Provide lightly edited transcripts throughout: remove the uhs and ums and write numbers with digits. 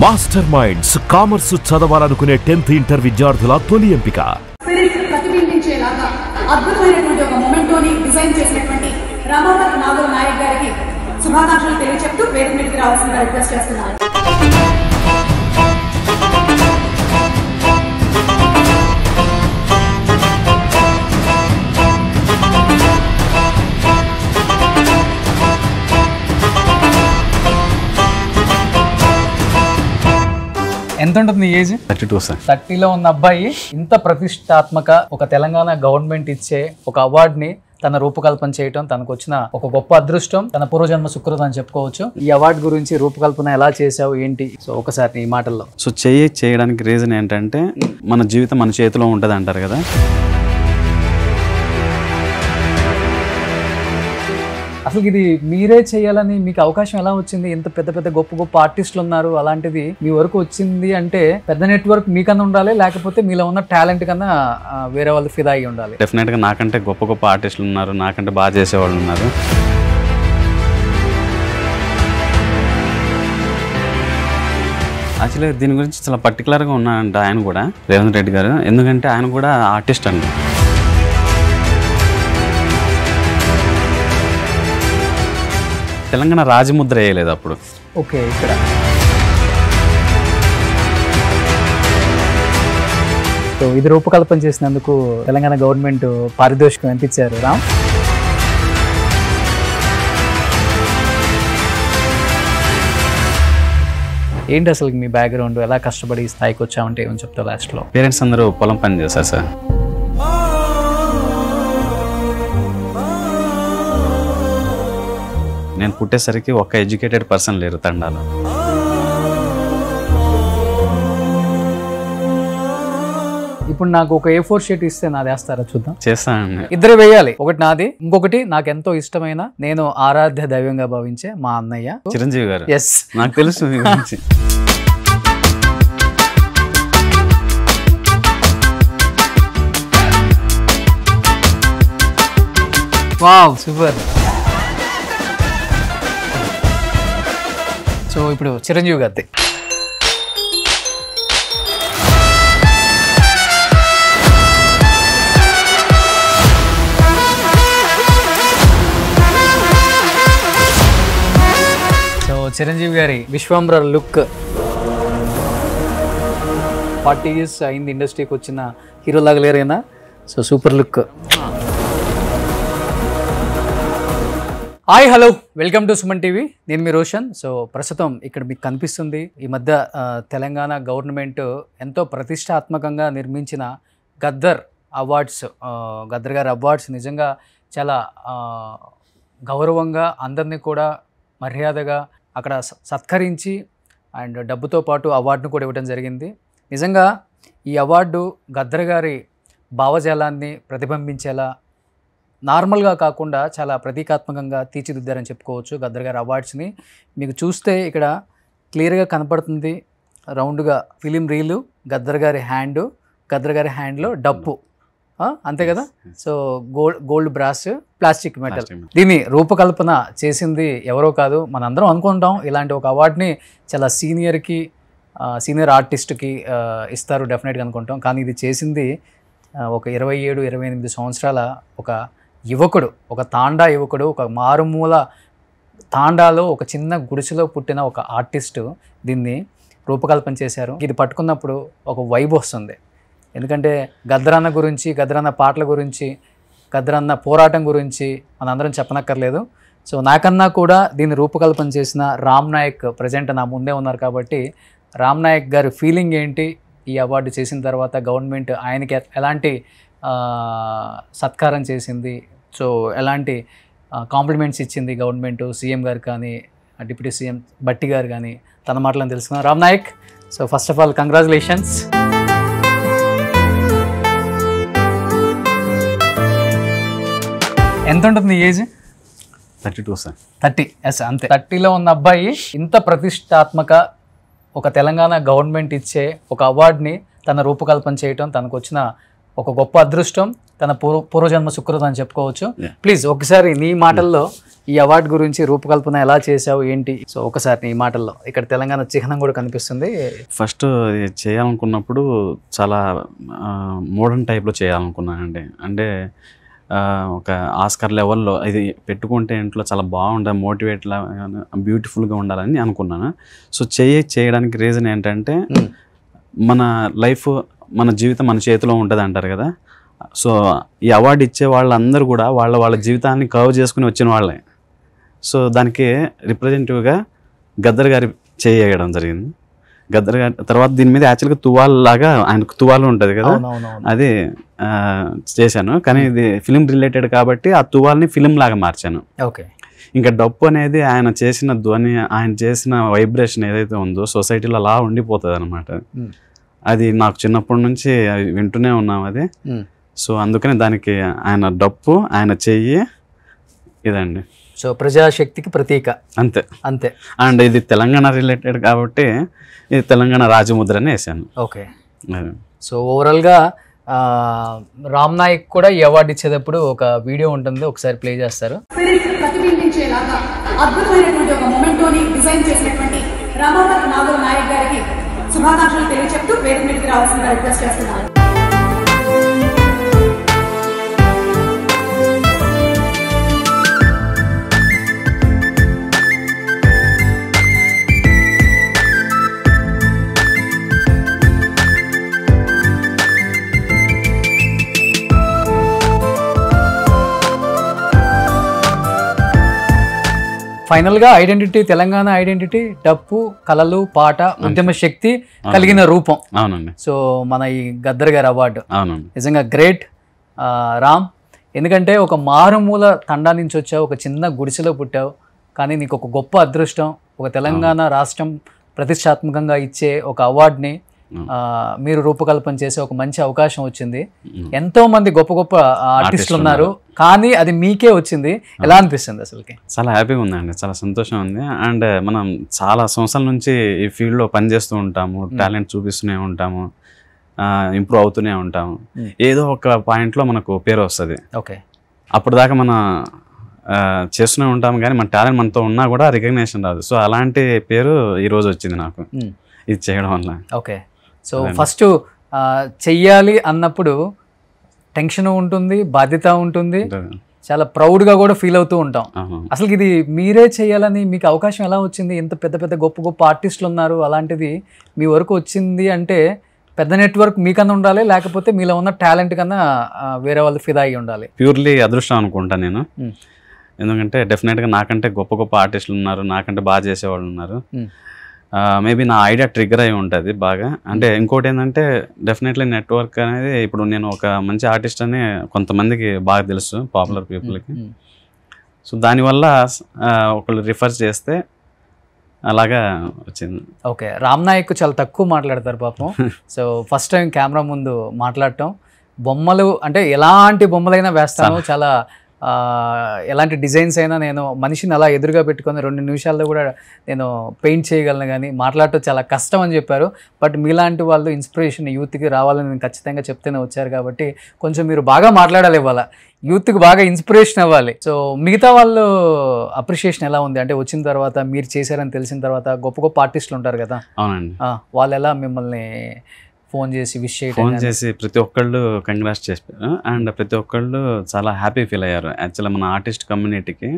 Master minds commerce చదవాలనుకునే 10th inter విద్యార్థుల తొలి ఎంపిక. ప్రతిబింబించేలాగా అద్భుతమైనటువంటి ఒక మొమెంటోని డిజైన్ చేసినటువంటి రామావత్ నాగర్ నాయక్ గారికి శుభాకాంక్షలు తెలియజెప్తూ వేదిక మీదకి రావాల్సిందిగా రిక్వెస్ట్ చేస్తున్నాను. ఎంత ఉంటుంది నీ ఏజ్? 32 సార్. 30లో ఉన్న అబ్బాయి ఇంత ప్రతిష్టాత్మక ఒక తెలంగాణ గవర్నమెంట్ ఇచ్చే ఒక అవార్డుని తన రూపకల్పన చేయటం తనకు వచ్చిన ఒక గొప్ప అదృష్టం, తన పూర్వజన్మ సుకృతం అని చెప్పుకోవచ్చు. ఈ అవార్డు గురించి రూపకల్పన ఎలా చేసావు ఏంటి? సో ఒకసారి ఈ మాటల్లో. సో చేయడానికి రీజన్ ఏంటంటే మన జీవితం మన చేతిలో ఉంటుంది అంటారు కదా. అసలు ఇది మీరే చేయాలని మీకు అవకాశం ఎలా వచ్చింది? ఇంత పెద్ద పెద్ద గొప్ప గొప్ప ఆర్టిస్టులు ఉన్నారు, అలాంటిది మీ వరకు వచ్చింది అంటే పెద్ద నెట్వర్క్ మీకన్నా ఉండాలి, లేకపోతే మీలో ఉన్న టాలెంట్ కన్నా వేరే వాళ్ళు ఫిదా అయ్యి ఉండాలి. డెఫినెట్గా నాకంటే గొప్ప గొప్ప ఆర్టిస్టులు ఉన్నారు, నాకంటే బాగా చేసేవాళ్ళు ఉన్నారు. యాక్చువల్లీ దీని గురించి చాలా పర్టికులర్గా ఉన్నాడంట ఆయన కూడా, రేవంత్ రెడ్డి గారు. ఎందుకంటే ఆయన కూడా ఆర్టిస్ట్ అండి. తెలంగాణ రాజముద్ర వేయలేదు అప్పుడు. ఓకే, ఇక్కడ సో ఇది రూపకల్పన చేసినందుకు తెలంగాణ గవర్నమెంట్ పారితోషికం ఎంత ఇచ్చారు రామ్? ఏంటి అసలు మీ బ్యాక్గ్రౌండ్, ఎలా కష్టపడి స్థాయికి వచ్చామంటే ఏమని చెప్తావు లాస్ట్లో? పేరెంట్స్ అందరూ పొలం పని చేశారు సార్. నేను పుట్టేసరికి ఒక్క ఎడ్యుకేటెడ్ పర్సన్ లేరు తండాలో. ఇప్పుడు నాకు ఒక A4 షీట్ ఇస్తే నాది వేస్తారా? చూద్దాం. చేస్తానండి. ఇద్దరు వేయాలి. ఒకటి నాది, ఇంకొకటి నాకు ఎంతో ఇష్టమైన, నేను ఆరాధ్య దైవంగా భావించే మా అన్నయ్య చిరంజీవి గారు. ఎస్, నాకు తెలుసు మీ గురించి. Wow, super. సో ఇప్పుడు చిరంజీవి గారి చిరంజీవి గారి విశ్వంబర లుక్. 40 years అయింది ఇండస్ట్రీకి వచ్చిన హీరో లాగా లేరైనా. So super look. Hi, hello, welcome to Suman TV. నేను మీ రోషన్. సో ప్రస్తుతం ఇక్కడ మీకు కనిపిస్తుంది ఈ మధ్య తెలంగాణ గవర్నమెంట్ ఎంతో ప్రతిష్టాత్మకంగా నిర్మించిన గద్దర్ అవార్డ్స్. గద్దర్ గారి అవార్డ్స్ నిజంగా చాలా గౌరవంగా అందరినీ కూడా మర్యాదగా అక్కడ సత్కరించి అండ్ డబ్బుతో పాటు అవార్డును కూడా ఇవ్వడం జరిగింది. నిజంగా ఈ అవార్డు గద్దర్ గారి భావజాలాన్ని ప్రతిబింబించేలా, నార్మల్గా కాకుండా చాలా ప్రతీకాత్మకంగా తీర్చిదిద్దారని చెప్పుకోవచ్చు గద్దర్ గారి అవార్డ్స్ని. మీకు చూస్తే ఇక్కడ క్లియర్గా కనపడుతుంది రౌండ్గా ఫిలిం రీలు, గద్దర్ గారి హ్యాండ్లో డప్పు, అంతే కదా. So gold brass, plastic metal. దీన్ని రూపకల్పన చేసింది ఎవరో కాదు, మనందరం అనుకుంటాం ఇలాంటి ఒక అవార్డుని చాలా సీనియర్ ఆర్టిస్ట్కి ఇస్తారు డెఫినెట్గా అనుకుంటాం. కానీ ఇది చేసింది ఒక 27-28 సంవత్సరాల ఒక యువకుడు, ఒక తాండా యువకుడు, ఒక మారుమూల తాండాలో ఒక చిన్న గుడిసెలో పుట్టిన ఒక ఆర్టిస్టు దీన్ని రూపకల్పన చేశారు. ఇది పట్టుకున్నప్పుడు ఒక వైబ్ వస్తుంది. ఎందుకంటే గద్దరన్న గురించి, గద్దరన్న పాటల గురించి, గద్దరన్న పోరాటం గురించి మనందరం చెప్పనక్కర్లేదు. సో నాకన్నా కూడా దీన్ని రూపకల్పన చేసిన రామ్ నాయక్ ప్రజెంట్ నా ముందే ఉన్నారు కాబట్టి, రామ్ నాయక్ గారి ఫీలింగ్ ఏంటి, ఈ అవార్డు చేసిన తర్వాత గవర్నమెంట్ ఆయనకి ఎలాంటి సత్కారం చేసింది, సో ఎలాంటి కాంప్లిమెంట్స్ ఇచ్చింది గవర్నమెంట్, సీఎం గారు కానీ డిప్యూటీ సీఎం బట్టి గారు కానీ, తన మాటలను తెలుసుకున్నాం. Ram Nayak, so first of all congratulations. ఎంత ఉంటుంది నీ ఏజ్? 32 సార్. 30. ఎస్, అంతే. 30లో ఉన్న అబ్బాయి ఇంత ప్రతిష్టాత్మక ఒక తెలంగాణ గవర్నమెంట్ ఇచ్చే ఒక అవార్డుని తన రూపకల్పన చేయటం తనకు వచ్చిన ఒక గొప్ప అదృష్టం, తన పూర్వజన్మ సుకృతం అని చెప్పుకోవచ్చు. ప్లీజ్ ఒకసారి నీ మాటల్లో ఈ అవార్డు గురించి రూపకల్పన ఎలా చేసావు ఏంటి? సో ఒకసారి ఈ మాటల్లో ఇక్కడ తెలంగాణ చిహ్నం కూడా కనిపిస్తుంది. ఫస్ట్ చేయాలనుకున్నప్పుడు చాలా మోడర్న్ టైప్లో చేయాలనుకున్నానండి. అంటే ఒక ఆస్కార్ లెవెల్లో ఇది పెట్టుకుంటే ఇంట్లో చాలా బాగుండాలి, మోటివేట్లా బ్యూటిఫుల్గా ఉండాలని అనుకున్నాను. సో చేయడానికి రీజన్ ఏంటంటే మన లైఫ్, మన జీవితం మన చేతిలో ఉంటుంది అంటారు కదా. సో ఈ అవార్డు ఇచ్చే వాళ్ళందరూ కూడా వాళ్ళ జీవితాన్ని కవర్ చేసుకుని వచ్చిన వాళ్ళే. సో దానికి రిప్రజెంటేటివ్గా గద్దర్ గారి చేయడం జరిగింది. గద్దర్ గారి తర్వాత దీని మీద యాక్చువల్గా తువాల్లాగా, ఆయనకు తువాలు ఉంటుంది కదా, అది చేశాను. కానీ ఇది ఫిలిం రిలేటెడ్ కాబట్టి ఆ తువాల్ని ఫిలిం లాగా మార్చాను. ఓకే. ఇంకా డప్పు అనేది ఆయన చేసిన ధ్వని, ఆయన చేసిన వైబ్రేషన్ ఏదైతే ఉందో సొసైటీలో అలా ఉండిపోతుంది అనమాట. అది నాకు చిన్నప్పటి నుంచి వింటూనే ఉన్నాం అది. సో అందుకని దానికి ఆయన డప్పు, ఆయన చెయ్యి ఇదండి. సో ప్రజాశక్తికి ప్రతీక. అంతే అంతే. అండ్ ఇది తెలంగాణ రిలేటెడ్ కాబట్టి ఇది తెలంగాణ రాజముద్రనే వేసాను. ఓకే. సో ఓవరాల్గా రామ్ నాయక్ కూడా ఈ అవార్డు ఇచ్చేటప్పుడు ఒక వీడియో ఉంటుంది, ఒకసారి ప్లే చేస్తారు. ప్రతిబింబించేలాగా అద్భుతమైనటువంటి ఒక మొమెంటోని డిజైన్ చేసినటువంటి రామావత్ నాగర్ నాయక్ గారికి శుభాకాంక్షలు తెలియచెప్తూ వేదిక మీదకి రావాల్సిందిగా రిక్వెస్ట్ చేస్తున్నాను. ఫైనల్గా ఐడెంటిటీ, తెలంగాణ ఐడెంటిటీ డప్పు, కళలు, పాట, ఉద్యమ శక్తి కలిగిన రూపం. అవునండి. సో మన ఈ గద్దర్ గారి అవార్డు అవునండి నిజంగా గ్రేట్ రామ్. ఎందుకంటే ఒక మారుమూల తండా నుంచి వచ్చావు, ఒక చిన్న గుడిసెలో పుట్టావు, కానీ నీకు ఒక గొప్ప అదృష్టం, ఒక తెలంగాణ రాష్ట్రం ప్రతిష్టాత్మకంగా ఇచ్చే ఒక అవార్డుని మీరు రూపకల్పన చేసే ఒక మంచి అవకాశం వచ్చింది. ఎంతో మంది గొప్ప గొప్ప ఆర్టిస్టులు ఉన్నారు, కానీ అది మీకే వచ్చింది. ఎలా అనిపిస్తుంది అసలుకి? చాలా హ్యాపీగా ఉందండి, చాలా సంతోషం ఉంది. అండ్ మనం చాలా సంవత్సరాల నుంచి ఈ ఫీల్డ్లో పనిచేస్తూ ఉంటాము, టాలెంట్ చూపిస్తూనే ఉంటాము, ఇంప్రూవ్ అవుతూనే ఉంటాము. ఏదో ఒక పాయింట్లో మనకు పేరు వస్తుంది. ఓకే. అప్పుడు దాకా మనం చేస్తూనే ఉంటాము, కానీ మన టాలెంట్ మనతో ఉన్నా కూడా రికగ్నేషన్ రాదు. సో అలాంటి పేరు ఈరోజు వచ్చింది నాకు ఇది చేయడం వల్ల. ఓకే. సో ఫస్ట్ చెయ్యాలి అన్నప్పుడు టెన్షన్ ఉంటుంది, బాధ్యత ఉంటుంది, చాలా ప్రౌడ్గా కూడా ఫీల్ అవుతూ ఉంటాం. అసలు ఇది మీరే చేయాలని మీకు అవకాశం ఎలా వచ్చింది? ఇంత పెద్ద పెద్ద గొప్ప గొప్ప ఆర్టిస్టులు ఉన్నారు, అలాంటిది మీ వరకు వచ్చింది అంటే పెద్ద నెట్వర్క్ మీకన్నా ఉండాలి, లేకపోతే మీలో ఉన్న టాలెంట్ కన్నా వేరే వాళ్ళు ఫిదా అయ్యి ఉండాలి. ప్యూర్లీ అదృష్టం అనుకుంటా నేను. ఎందుకంటే డెఫినెట్గా నాకంటే గొప్ప గొప్ప ఆర్టిస్టులు ఉన్నారు, నాకంటే బాగా చేసేవాళ్ళు ఉన్నారు. మేబీ నా ఐడియా ట్రిగ్గర్ అయి ఉంటుంది బాగా. అంటే ఇంకోటి ఏంటంటే డెఫినెట్లీ నెట్వర్క్ అనేది, ఇప్పుడు నేను ఒక మంచి ఆర్టిస్ట్ అని కొంతమందికి బాగా తెలుసు, పాపులర్ పీపుల్కి. సో దానివల్ల ఒకళ్ళు రిఫర్ చేస్తే అలాగా వచ్చింది. ఓకే. రామ్ నాయక్ చాలా తక్కువ మాట్లాడతారు పాపం. సో ఫస్ట్ టైం కెమెరా ముందు మాట్లాడటం, బొమ్మలు అంటే ఎలాంటి బొమ్మలైనా వేస్తాను, చాలా ఎలాంటి డిజైన్స్ అయినా నేను మనిషిని అలా ఎదురుగా పెట్టుకొని 2 నిమిషాల్లో కూడా నేను పెయింట్ చేయగలను, కానీ మాట్లాడటం చాలా కష్టం అని చెప్పారు. బట్ మీలాంటి వాళ్ళు ఇన్స్పిరేషన్ యూత్కి రావాలని నేను ఖచ్చితంగా చెప్తూనే వచ్చారు, కాబట్టి కొంచెం మీరు బాగా మాట్లాడాలి, ఇవాళ యూత్కి బాగా ఇన్స్పిరేషన్ అవ్వాలి. సో మిగతా వాళ్ళు అప్రిషియేషన్ ఎలా ఉంది? అంటే వచ్చిన తర్వాత మీరు చేశారని తెలిసిన తర్వాత గొప్ప గొప్ప ఆర్టిస్టులు ఉంటారు కదా, అవునండి, వాళ్ళు ఎలా మిమ్మల్ని ఫోన్ చేసి విష్ చేయడం? ఫోన్ చేసి ప్రతి ఒక్కళ్ళు కంగ్రాట్స్ చేశారు. అండ్ ప్రతి ఒక్కళ్ళు చాలా హ్యాపీ ఫీల్ అయ్యారు. యాక్చువల్గా మన ఆర్టిస్ట్ కమ్యూనిటీకి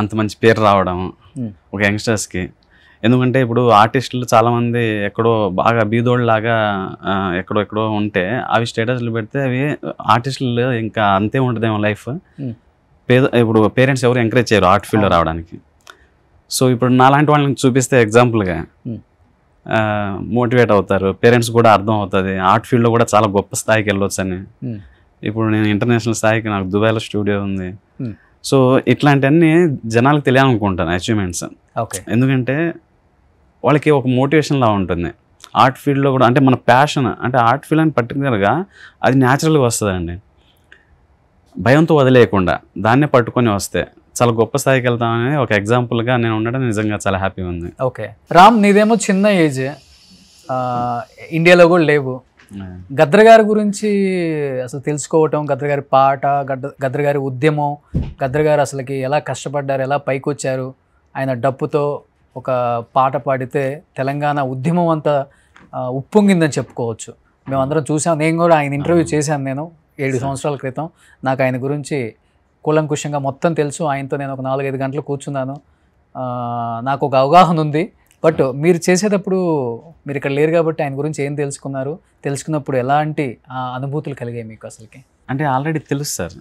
అంత మంచి పేరు రావడం ఒక యంగ్స్టర్స్కి. ఎందుకంటే ఇప్పుడు ఆర్టిస్టులు చాలామంది ఎక్కడో బాగా బీదోళ్ళలాగా ఎక్కడో ఉంటే అవి స్టేటస్లు పెడితే అవి ఆర్టిస్టులు ఇంకా అంతే ఉంటుందేమో లైఫ్. ఇప్పుడు పేరెంట్స్ ఎవరు ఎంకరేజ్ చేయరు ఆర్ట్ ఫీల్డ్లో రావడానికి. సో ఇప్పుడు నాలాంటి వాళ్ళని చూపిస్తే ఎగ్జాంపుల్గా మోటివేట్ అవుతారు, పేరెంట్స్ కూడా అర్థం అవుతుంది ఆర్ట్ ఫీల్డ్లో కూడా చాలా గొప్ప స్థాయికి వెళ్ళొచ్చు అని. ఇప్పుడు నేను ఇంటర్నేషనల్ స్థాయికి, నాకు దుబాయ్లో స్టూడియో ఉంది. సో ఇట్లాంటివన్నీ జనాలకు తెలియాలనుకుంటాను అచీవ్మెంట్స్. ఓకే. ఎందుకంటే వాళ్ళకి ఒక మోటివేషన్లా ఉంటుంది ఆర్ట్ ఫీల్డ్లో కూడా. అంటే మన ప్యాషన్, అంటే ఆర్ట్ ఫీల్డ్ అని పర్టికులర్గా అది న్యాచురల్గా వస్తుందండి, భయంతో వదిలేయకుండా దాన్నే పట్టుకొని వస్తే చాలా గొప్ప స్థాయికి వెళ్తామని ఒక ఎగ్జాంపుల్గా నేను ఉండడం నిజంగా చాలా హ్యాపీగా ఉంది. ఓకే. రామ్, నీదేమో చిన్న ఏజ్, ఇండియాలో కూడా లేవు, గద్ర గారి గురించి అసలు తెలుసుకోవటం, గద్ర గారి పాట, గద్ర గారి ఉద్యమం, గద్ర గారు అసలుకి ఎలా కష్టపడ్డారు, ఎలా పైకి వచ్చారు, ఆయన డప్పుతో ఒక పాట పాడితే తెలంగాణ ఉద్యమం అంతా ఉప్పొంగిందని చెప్పుకోవచ్చు. మేమందరం చూసాం. నేను కూడా ఆయన ఇంటర్వ్యూ చేశాను నేను 7 సంవత్సరాల క్రితం. నాకు ఆయన గురించి కూలంకుషంగా మొత్తం తెలుసు. ఆయనతో నేను ఒక 4-5 గంటలు కూర్చున్నాను. నాకు ఒక అవగాహన ఉంది. బట్ మీరు చేసేటప్పుడు మీరు ఇక్కడ లేరు కాబట్టి ఆయన గురించి ఏం తెలుసుకున్నారు, తెలుసుకున్నప్పుడు ఎలాంటి అనుభూతులు కలిగాయి మీకు అసలుకి? అంటే ఆల్రెడీ తెలుసు సార్,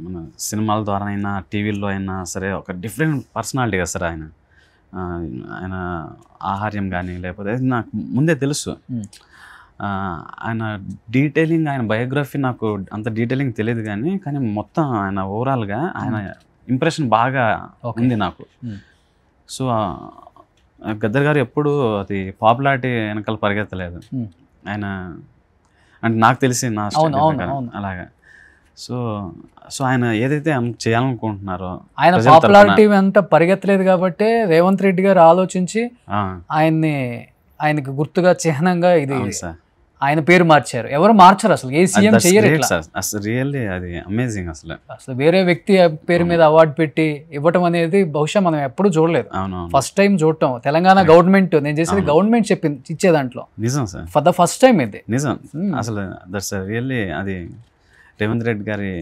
మన సినిమాల ద్వారా అయినా టీవీల్లో అయినా సరే ఒక డిఫరెంట్ పర్సనాలిటీ కదా సార్ ఆయన. ఆయన ఆహార్యం కానీ లేకపోతే నాకు ముందే తెలుసు. ఆయన డీటెయిలింగ్, ఆయన బయోగ్రఫీ నాకు అంత డీటెయిలింగ్ తెలియదు కానీ మొత్తం ఆయన ఓవరాల్గా ఆయన ఇంప్రెషన్ బాగా ఉంది నాకు. సో గద్దర్ గారు ఎప్పుడు అది పాపులారిటీ వెనకాల పరిగెత్తలేదు ఆయన, అంటే నాకు తెలిసి నా అలాగా. సో ఆయన ఏదైతే చేయాలనుకుంటున్నారో ఆయన పాపులారిటీ అంతా పరిగెత్తలేదు కాబట్టి రేవంత్ రెడ్డి గారు ఆలోచించి ఆయనకి గుర్తుగా చిహ్నంగా ఇది ఆయన పేరు మార్చారు. ఎవరు మార్చారు అసలు, ఏ సీఎం చేయరు అసలు. రియల్లీ అది అమేజింగ్. అసలు వేరే వ్యక్తి పేరు మీద అవార్డు పెట్టి ఇవ్వటం అనేది బహుశా మనం ఎప్పుడు చూడలేదు. ఫస్ట్ టైం చూడటం. తెలంగాణ గవర్నమెంట్, నేను చేసేది గవర్నమెంట్ చెప్పింది ఇచ్చే దాంట్లో నిజం sir, for the first time ఇది నిజం. అసలు దట్స్ రియల్లీ అది రేవంత్ రెడ్డి గారి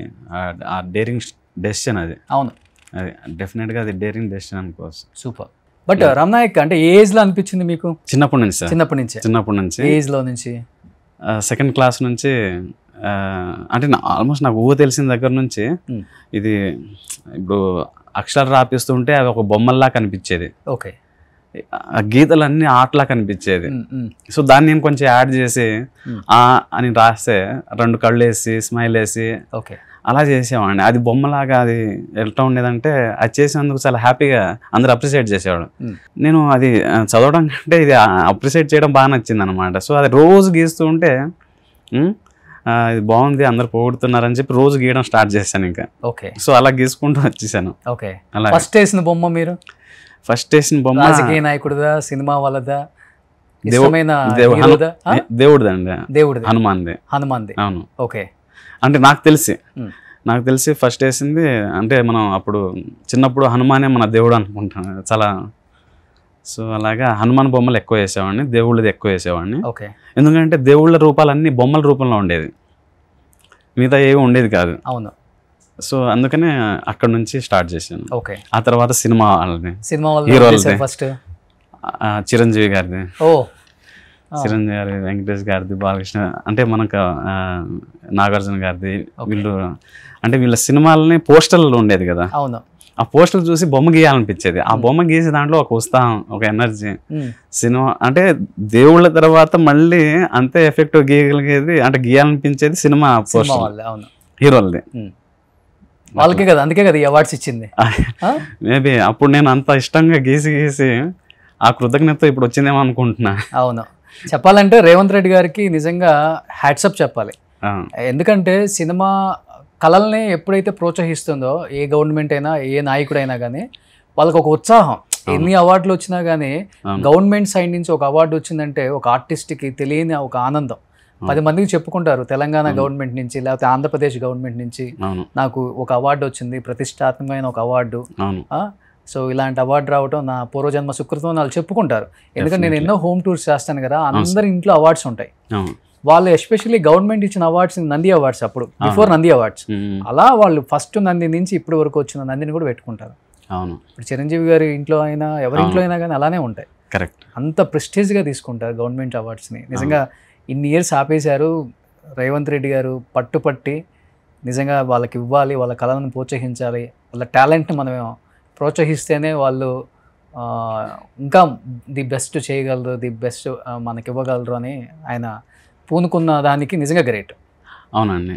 ఆ డేరింగ్ డెసిషన్ అది. అవును, అది డెఫినెట్గా అది డేరింగ్ డెసిషన్ అనుకోవచ్చు. సూపర్. బట్ రమణాయక్ అంటే ఏ ఏజ్ లో అనిపించింది మీకు? చిన్నప్పటి నుంచి సార్, చిన్నప్పటి నుంచి. ఏజ్ లో నుంచి 2nd క్లాస్ నుంచి, అంటే ఆల్మోస్ట్ నాకు ఊహ తెలిసిన దగ్గర నుంచి ఇది ఇప్పుడు అక్షరాలు రాపిస్తుంటే అవి ఒక బొమ్మల్లా కనిపించేది. ఓకే, ఆ గీతలన్నీ ఆటలా కనిపించేది. సో దాన్ని నేను కొంచెం యాడ్ చేసి అని రాస్తే 2 కళ్ళు వేసి స్మైల్ వేసి ఓకే అలా చేసేవాడిని. అది బొమ్మలాగా అది ఎట్లా ఉండేదంటే అది చేసినందుకు చాలా హ్యాపీగా అందరు అప్రిషియేట్ చేసేవాడు. నేను అది చదవడం కంటే ఇది అప్రిషియేట్ చేయడం బాగా నచ్చింది అనమాట. సో అది రోజు గీస్తూ ఉంటే ఇది బాగుంది, అందరు పోగొడుతున్నారని చెప్పి రోజు గీయడం స్టార్ట్ చేశాను ఇంకా. ఓకే, సో అలా గీసుకుంటూ వచ్చేసాను. ఓకే, అలా ఫస్ట్ వేసిన బొమ్మ మీరు? ఫస్ట్ వేసిన బొమ్మ రాజకీయ నాయకుడిదా, సినిమా వాళ్ళదా, దేవుడిది అండి. దేవుడిది, హనుమాన్ది. హనుమాన్ది, అవును. ఓకే. అంటే నాకు తెలిసి ఫస్ట్ వేసింది అంటే మనం అప్పుడు చిన్నప్పుడు హనుమానే మన దేవుడు అనుకుంటాం చాలా. సో అలాగా హనుమాన్ బొమ్మలు ఎక్కువ వేసేవాడిని, దేవుళ్ళది ఎక్కువ వేసేవాడిని. ఓకే, ఎందుకంటే దేవుళ్ళ రూపాలన్నీ బొమ్మల రూపంలో ఉండేది, మిగతా ఏవి ఉండేది కాదు. అవును. సో అందుకనే అక్కడ నుంచి స్టార్ట్ చేశాను. ఓకే, ఆ తర్వాత సినిమా వాళ్ళని, హీరోలది ఫస్ట్ చిరంజీవి గారిది, చిరంజీవి గారి, వెంకటేష్ గారిది, బాలకృష్ణ, అంటే మనకు నాగార్జున గారిది. వీళ్ళు అంటే వీళ్ళ సినిమాలని పోస్టర్లు ఉండేది కదా. అవును. ఆ పోస్టర్లు చూసి బొమ్మ గీయాలనిపించేది. ఆ బొమ్మ గీసే దాంట్లో ఒక ఉత్సాహం, ఒక ఎనర్జీ. సినిమా అంటే దేవుళ్ళ తర్వాత మళ్ళీ అంతే ఎఫెక్టివ్ గీయగలిగేది, అంటే గీయాలనిపించేది సినిమా పోస్టర్ హీరోలది. వాళ్ళకే కదా, అందుకే కదా ఈ అవార్డ్స్ ఇచ్చింది. మేబీ అప్పుడు నేను అంత ఇష్టంగా గీసి ఆ కృతజ్ఞత ఇప్పుడు వచ్చిందేమో అనుకుంటున్నా. అవును, చెప్పాలంటే రేవంత్ రెడ్డి గారికి నిజంగా హ్యాట్సప్ చెప్పాలి. ఎందుకంటే సినిమా కళల్ని ఎప్పుడైతే ప్రోత్సహిస్తుందో ఏ గవర్నమెంట్ అయినా, ఏ నాయకుడైనా కానీ వాళ్ళకి ఒక ఉత్సాహం. ఎన్ని అవార్డులు వచ్చినా కానీ గవర్నమెంట్ సైడ్ నుంచి ఒక అవార్డు వచ్చిందంటే ఒక ఆర్టిస్ట్కి తెలియని ఒక ఆనందం. 10 మందికి చెప్పుకుంటారు, తెలంగాణ గవర్నమెంట్ నుంచి లేకపోతే ఆంధ్రప్రదేశ్ గవర్నమెంట్ నుంచి నాకు ఒక అవార్డు వచ్చింది, ప్రతిష్టాత్మకమైన ఒక అవార్డు. సో ఇలాంటి అవార్డు రావడం నా పూర్వజన్మ సుకృతం వాళ్ళు చెప్పుకుంటారు. ఎందుకంటే నేను ఎన్నో హోమ్ టూర్స్ చేస్తాను కదా, అందరి ఇంట్లో అవార్డ్స్ ఉంటాయి. వాళ్ళు ఎస్పెషల్లీ గవర్నమెంట్ ఇచ్చిన అవార్డ్స్ నంది అవార్డ్స్, అప్పుడు బిఫోర్ నంది అవార్డ్స్, అలా వాళ్ళు ఫస్ట్ నంది నుంచి ఇప్పటి వరకు వచ్చిన నందిని కూడా పెట్టుకుంటారు. ఇప్పుడు చిరంజీవి గారి ఇంట్లో అయినా ఎవరి ఇంట్లో అయినా కానీ అలానే ఉంటాయి. కరెక్ట్, అంత ప్రెస్టీజ్గా తీసుకుంటారు గవర్నమెంట్ అవార్డ్స్ని. నిజంగా ఇన్ని ఇయర్స్ ఆపేశారు రేవంత్ రెడ్డి గారు, పట్టుపట్టి నిజంగా వాళ్ళకి ఇవ్వాలి, వాళ్ళ కళలను ప్రోత్సహించాలి, వాళ్ళ టాలెంట్ని మనం ప్రోత్సహిస్తేనే వాళ్ళు ఇంకా ది బెస్ట్ చేయగలరు, ది బెస్ట్ మనకి ఇవ్వగలరు అని ఆయన పూనుకున్న దానికి నిజంగా గ్రేట్. అవునండి,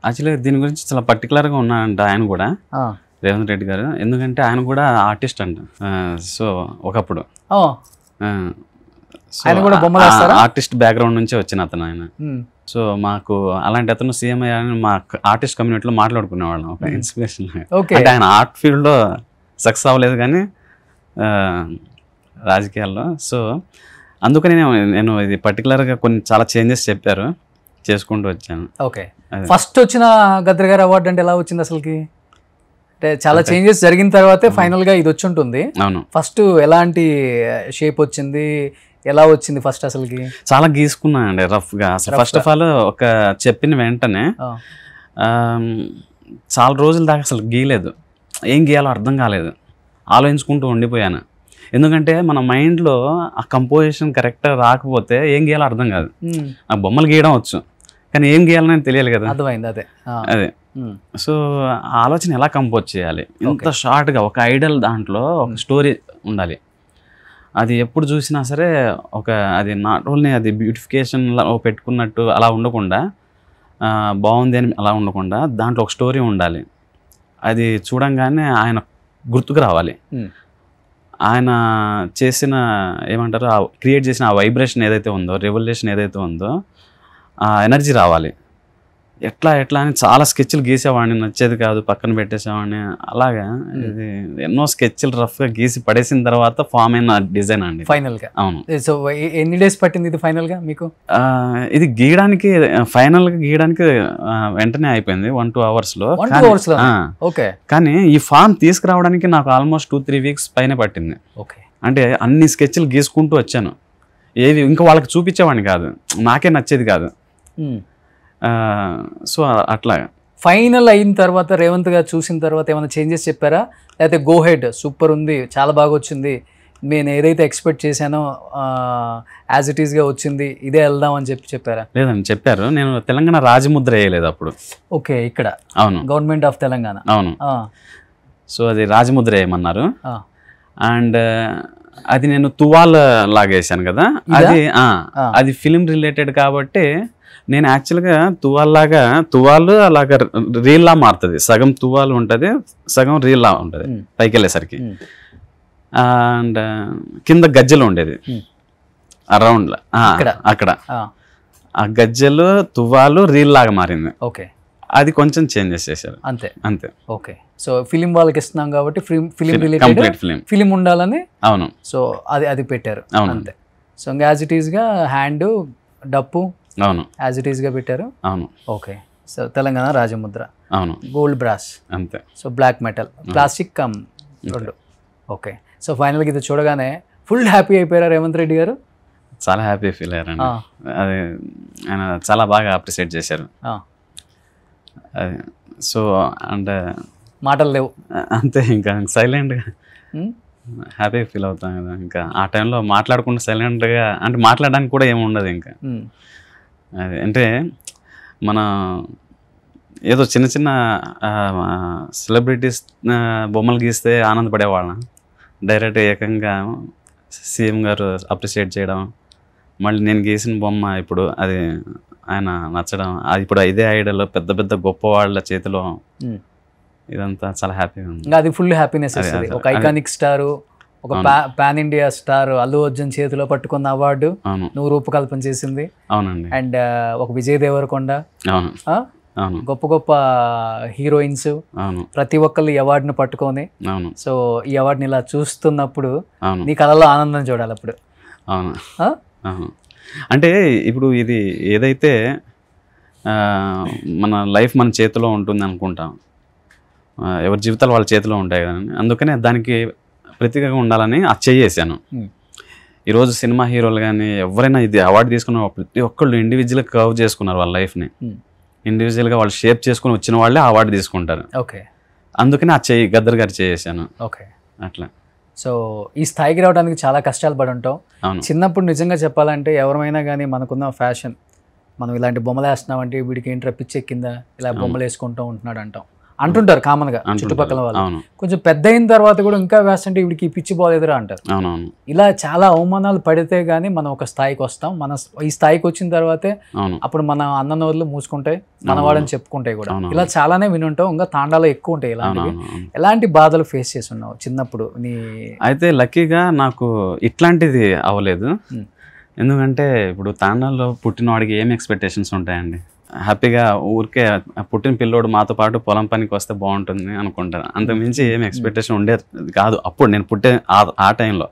యాక్చువల్గా దీని గురించి చాలా పర్టికులర్గా ఉన్నాడంట ఆయన కూడా, రేవంత్ రెడ్డి గారు. ఎందుకంటే ఆయన కూడా ఆర్టిస్ట్ అంట. సో ఒకప్పుడు ఆర్టిస్ట్ బ్యాక్గ్రౌండ్ నుంచి వచ్చిన అతను ఆయన. సో మాకు అలాంటి అతను సీఎం అయ్యారని మా ఆర్టిస్ట్ కమ్యూనిటీలో మాట్లాడుకునేవాళ్ళం, ఒక ఇన్స్పిరేషన్. అంటే ఆయన ఆర్ట్ ఫీల్డ్లో సక్సెస్ అవ్వలేదు కానీ రాజకీయాల్లో. సో అందుకని నేను ఇది పర్టికులర్గా కొన్ని చాలా చేంజెస్ చెప్పారు. చేసుకుంటూ వచ్చాను. ఓకే, ఫస్ట్ వచ్చిన గద్దర్ గారి అవార్డు అంటే ఎలా వచ్చింది అసలుకి? అంటే చాలా చేంజెస్ జరిగిన తర్వాతే ఫైనల్ గా ఇది వచ్చి ఉంటుంది. అవును, ఫస్ట్ ఎలాంటి షేప్ వచ్చింది, ఎలా వచ్చింది ఫస్ట్ అసలుకి? చాలా గీసుకున్నానండి రఫ్ గా. అసలు ఫస్ట్ ఆఫ్ ఆల్ ఒక చెప్పిన వెంటనే చాలా రోజుల దాకా అసలు గీయలేదు, ఏం గీయాలో అర్థం కాలేదు, ఆలోచించుకుంటూ ఉండిపోయాను. ఎందుకంటే మన మైండ్లో ఆ కంపోజిషన్ కరెక్ట్గా రాకపోతే ఏం గీయాలో అర్థం కాదు. ఆ బొమ్మలు గీయడం వచ్చు కానీ ఏం గీయాలని తెలియాలి కదా. అర్థమైంది. అదే సో ఆలోచన ఎలా కంపోజ్ చేయాలి, ఇంత షార్ట్గా ఒక ఐడల్ దాంట్లో ఒక స్టోరీ ఉండాలి. అది ఎప్పుడు చూసినా సరే అది నాట్ ఓన్లీ అది బ్యూటిఫికేషన్ పెట్టుకున్నట్టు అలా ఉండకుండా, బాగుంది అని అలా ఉండకుండా దాంట్లో ఒక స్టోరీ ఉండాలి. అది చూడంగానే ఆయన గుర్తుకు రావాలి, ఆయన చేసిన ఏమంటారు క్రియేట్ చేసిన ఆ వైబ్రేషన్ ఏదైతే ఉందో, రెవల్యూషన్ ఏదైతే ఉందో ఆ ఎనర్జీ రావాలి. ఎట్లా అని చాలా స్కెచ్లు గీసేవాడిని, నచ్చేది కాదు, పక్కన పెట్టేసేవాడిని. అలాగా ఇది ఎన్నో స్కెచ్లు రఫ్గా గీసి పడేసిన తర్వాత ఫామ్ అయిన డిజైన్ అండి ఫైనల్గా. అవును. సో ఎన్ని డేస్ పట్టింది ఇది ఫైనల్గా మీకు? ఇది గీయడానికి ఫైనల్గా గీయడానికి వెంటనే అయిపోయింది, 1-2 అవర్స్లో. ఓకే, కానీ ఈ ఫామ్ తీసుకురావడానికి నాకు ఆల్మోస్ట్ 2-3 వీక్స్ పైన పట్టింది. ఓకే, అంటే అన్ని స్కెచ్లు గీసుకుంటూ వచ్చాను, ఏవి ఇంకా వాళ్ళకి చూపించేవాడిని కాదు, నాకే నచ్చేది కాదు. సో అట్లా ఫైనల్ అయిన తర్వాత రేవంత్ గారు చూసిన తర్వాత ఏమైనా చేంజెస్ చెప్పారా, లేకపోతే గో హెడ్ సూపర్ ఉంది, చాలా బాగా వచ్చింది, నేను ఏదైతే ఎక్స్పెక్ట్ చేశానో యాజ్ ఇట్ ఈస్గా వచ్చింది, ఇదే వెళ్దాం అని చెప్పారా? లేదండి, చెప్పారు. నేను తెలంగాణ రాజముద్ర వేయలేదు అప్పుడు. ఓకే, ఇక్కడ అవును, గవర్నమెంట్ ఆఫ్ తెలంగాణ. అవును. సో అది రాజముద్ర వేయమన్నారు. అండ్ అది నేను తువాల్ లాగేసాను కదా, అది ఫిలిం రిలేటెడ్ కాబట్టి నేను యాక్చువల్గా తువాలు అలాగా రీల్లా మారుతుంది. సగం తువాలు ఉంటుంది, సగం రీల్లా ఉంటుంది పైకి వెళ్ళేసరికి. అండ్ కింద గజ్జలు ఉండేది అరౌండ్ అక్కడ, ఆ గజ్జలు తువాలు రీల్ లాగా మారింది. ఓకే, అది కొంచెం చేంజెస్ చేశారు అంతే. ఓకే, సో ఫిలిం వాళ్ళకి ఇస్తున్నాం కాబట్టి ఫిలిం రిలేటెడ్ ఫిలిం ఉండాలని. అవును, సో అది పెట్టారు అంతే. సో ఇంకా యాజ్ ఇట్ ఈస్గా హ్యాండ్ డప్పు అవును యాజ్ ఇట్ ఈస్గా పెట్టారు. అవును, ఓకే. సో తెలంగాణ రాజముద్ర, అవును, గోల్డ్ బ్రాస్ అంతే. So black metal, plastic cum రెండు. ఓకే, సో ఫైనల్గా ఇది చూడగానే ఫుల్ హ్యాపీ అయిపోయారా రేవంత్ రెడ్డి గారు? చాలా హ్యాపీ ఫీల్ అయ్యారండి. అది ఆయన చాలా బాగా అప్రిషియేట్ చేశారు. అది సో అంటే మాటలు లేవు అంతే, ఇంకా సైలెంట్గా హ్యాపీ ఫీల్ అవుతాం కదా. ఇంకా ఆ టైంలో మాట్లాడకుండా సైలెంట్గా, అంటే మాట్లాడడానికి కూడా ఏమి ఉండదు ఇంకా. అది అంటే మన ఏదో చిన్న చిన్న సెలబ్రిటీస్ బొమ్మలు గీస్తే ఆనందపడేవాళ్ళం, డైరెక్ట్ ఏకంగా సీఎం గారు అప్రిషియేట్ చేయడం, మళ్ళీ నేను గీసిన బొమ్మ ఇప్పుడు అది ఆయన నచ్చడం, ఇప్పుడు ఇదే ఐడియాలో పెద్ద పెద్ద గొప్ప వాళ్ళ చేతిలో, ఇదంతా చాలా హ్యాపీగా ఉంది. అది ఫుల్ హ్యాపీనెస్. ఒక ఐకానిక్ స్టార్, ఒక pan India star Allu Arjun చేతిలో పట్టుకున్న అవార్డు నువ్వు రూపకల్పన చేసింది. అవునండి. అండ్ ఒక విజయ్ దేవరకొండ, గొప్ప గొప్ప హీరోయిన్స్, ప్రతి ఒక్కళ్ళు ఈ అవార్డును పట్టుకొని, సో ఈ అవార్డుని ఇలా చూస్తున్నప్పుడు నీ కళలో ఆనందం చూడాలి అప్పుడు. అంటే ఇప్పుడు ఇది ఏదైతే మన లైఫ్ మన చేతిలో ఉంటుంది అనుకుంటాం, ఎవరి జీవితాలు వాళ్ళ చేతిలో ఉంటాయి కదండి, అందుకనే దానికి ప్రతీకగా ఉండాలని అది చేసాను. ఈరోజు సినిమా హీరోలు కానీ ఎవరైనా ఇది అవార్డు తీసుకున్న ప్రతి ఒక్కళ్ళు ఇండివిజువల్గా కర్వ్ చేసుకున్నారు వాళ్ళ లైఫ్ని, ఇండివిజువల్గా వాళ్ళు షేప్ చేసుకుని వచ్చిన వాళ్ళే అవార్డు తీసుకుంటారు. ఓకే, అందుకని ఆ గద్దర్ గారు చేసాను. ఓకే, అట్లా. సో ఈ స్థాయికి రావడానికి చాలా కష్టాలు పడి ఉంటాం. చిన్నప్పుడు నిజంగా చెప్పాలంటే ఎవరైనా కానీ మనకున్న ఫ్యాషన్, మనం ఇలాంటి బొమ్మలు వేస్తున్నామంటే వీడికి ఏంటి పిచ్చెక్కిందా ఇలా బొమ్మలు వేసుకుంటూ ఉంటున్నాడు అంటుంటారు కామన్గా చుట్టుపక్కల వాళ్ళు. కొంచెం పెద్ద అయిన తర్వాత కూడా ఇంకా వేస్తుంటే వీడికి పిచ్చి పోలేదురా అంటారు. ఇలా చాలా అవమానాలు పడితే గానీ మనం ఒక స్థాయికి వస్తాం. మన ఈ స్థాయికి వచ్చిన తర్వాతే అప్పుడు మన అన్న నోళ్ళు మూసుకుంటాయి, మనవాడని చెప్పుకుంటాయి కూడా. ఇలా చాలానే వినుంటాం, ఇంకా తాండాలో ఎక్కువ ఉంటాయి ఇలాంటివి. ఎలాంటి బాధలు ఫేస్ చేసి ఉన్నావు చిన్నప్పుడు? నీ అయితే లక్కీగా నాకు ఇట్లాంటిది అవ్వలేదు. ఎందుకంటే ఇప్పుడు తాండాల్లో పుట్టినవాడికి ఏం ఎక్స్పెక్టేషన్స్ ఉంటాయండి, హ్యాపీగా ఊరికే పుట్టిన పిల్లోడు మాతో పాటు పొలం పనికి వస్తే బాగుంటుంది అనుకుంటాను. అంతకుమించి ఏమి ఎక్స్పెక్టేషన్ ఉండేది కాదు అప్పుడు నేను పుట్టే ఆ టైంలో.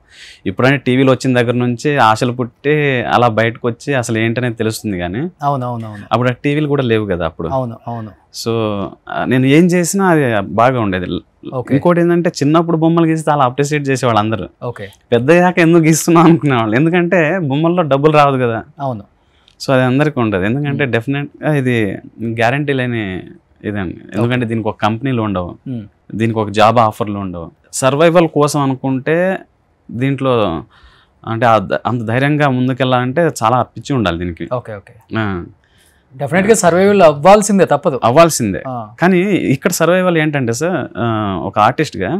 ఇప్పుడంటే టీవీలో వచ్చిన దగ్గర నుంచి ఆశలు పుట్టి అలా బయటకు వచ్చి అసలు ఏంటనేది తెలుస్తుంది. కానీ అప్పుడు ఆ టీవీలు కూడా లేవు కదా అప్పుడు. సో నేను ఏం చేసినా అది బాగా ఉండేది. ఇంకోటి ఏంటంటే చిన్నప్పుడు బొమ్మలు గీస్తే అలా అప్రిషియేట్ చేసేవాళ్ళు అందరూ. పెద్దయ్యాక ఎందుకు గీస్తున్నాం అనుకునేవాళ్ళు, ఎందుకంటే బొమ్మల్లో డబ్బులు రాదు కదా. సో అది అందరికీ ఉండదు, ఎందుకంటే డెఫినెట్గా ఇది గ్యారంటీ లేని ఇదండి. ఎందుకంటే దీనికి ఒక కంపెనీలు ఉండవు, దీనికి ఒక జాబ్ ఆఫర్లు ఉండవు. సర్వైవల్ కోసం అనుకుంటే దీంట్లో అంటే అంత ధైర్యంగా ముందుకెళ్ళాలంటే చాలా పిచ్చి ఉండాలి దీనికి. డెఫినెట్గా సర్వైవల్ అవ్వాల్సిందే. కానీ ఇక్కడ సర్వైవల్ ఏంటంటే సార్, ఒక ఆర్టిస్ట్గా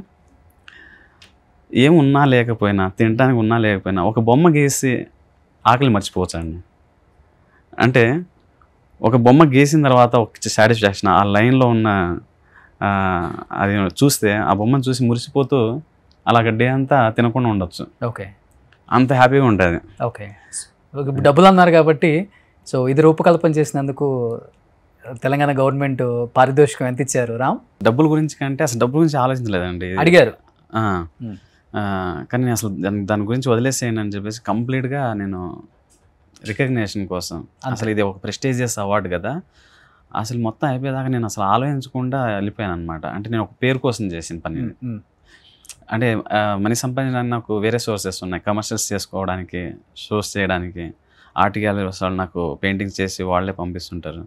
ఏమున్నా లేకపోయినా, తినడానికి ఉన్నా లేకపోయినా ఒక బొమ్మ గీసి ఆకలి మర్చిపోవచ్చండి. అంటే ఒక బొమ్మ గీసిన తర్వాత ఒక సాటిస్ఫాక్షన్, ఆ లైన్లో ఉన్న అది చూస్తే ఆ బొమ్మను చూసి మురిసిపోతూ అలాగ డే అంతా తినకుండా ఉండొచ్చు. అంత హ్యాపీగా ఉంటుంది. డబ్బులు అన్నారు కాబట్టి, సో ఇది రూపకల్పన చేసినందుకు తెలంగాణ గవర్నమెంట్ పారితోషికం ఎంత ఇచ్చారు రామ్? డబ్బుల గురించి కంటే అసలు డబ్బుల గురించి ఆలోచించలేదండి. అడిగారు కానీ అసలు దాని గురించి వదిలేసేయండి అని చెప్పేసి కంప్లీట్గా నేను రికగ్నేషన్ కోసం, అసలు ఇది ఒక ప్రెస్టీజియస్ అవార్డు కదా, అసలు మొత్తం అయిపోయేదాకా నేను అసలు ఆలోచించకుండా వెళ్ళిపోయాను అనమాట. అంటే నేను ఒక పేరు కోసం చేసిన పని. అంటే మనీ సంపాదించడానికి నాకు వేరే సోర్సెస్ ఉన్నాయి, కమర్షియల్స్ చేసుకోవడానికి, షోస్ చేయడానికి. ఆర్ట్ గ్యాలరీస్ వాళ్ళు నాకు పెయింటింగ్స్ చేసి వాళ్ళే పంపిస్తుంటారు.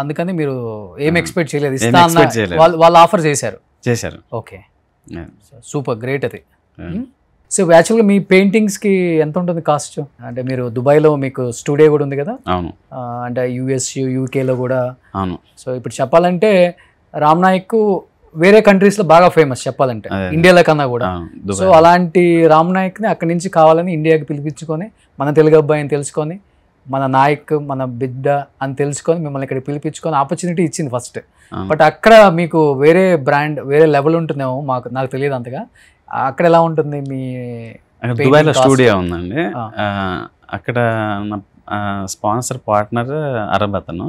అందుకని మీరు ఏం ఎక్స్పెక్ట్ చేయలేదు, వాళ్ళు ఆఫర్ చేశారు. సూపర్, గ్రేట్ అది. సో యాక్చువల్గా మీ పెయింటింగ్స్కి ఎంత ఉంటుంది కాస్ట్? అంటే మీరు దుబాయ్లో మీకు స్టూడియో కూడా ఉంది కదా, అంటే యుఎస్ యూకేలో కూడా. సో ఇప్పుడు చెప్పాలంటే రామ్ నాయక్ వేరే కంట్రీస్లో బాగా ఫేమస్ చెప్పాలంటే, ఇండియాలో కన్నా కూడా. సో అలాంటి రామ్ నాయక్ని అక్కడి నుంచి కావాలని ఇండియాకి పిలిపించుకొని, మన తెలుగు అబ్బాయిని తెలుసుకొని, మన నాయక్ మన బిడ్డ అని తెలుసుకొని మిమ్మల్ని ఇక్కడ పిలిపించుకొని ఆపర్చునిటీ ఇచ్చింది ఫస్ట్. బట్ అక్కడ మీకు వేరే బ్రాండ్, వేరే లెవెల్ ఉంటుందేమో, నాకు తెలియదు అంతగా. అక్కడ ఎలా ఉంటుంది మీ? దుబాయ్లో స్టూడియో ఉందండి. అక్కడ స్పాన్సర్ పార్ట్నర్ అరబ్ అతను,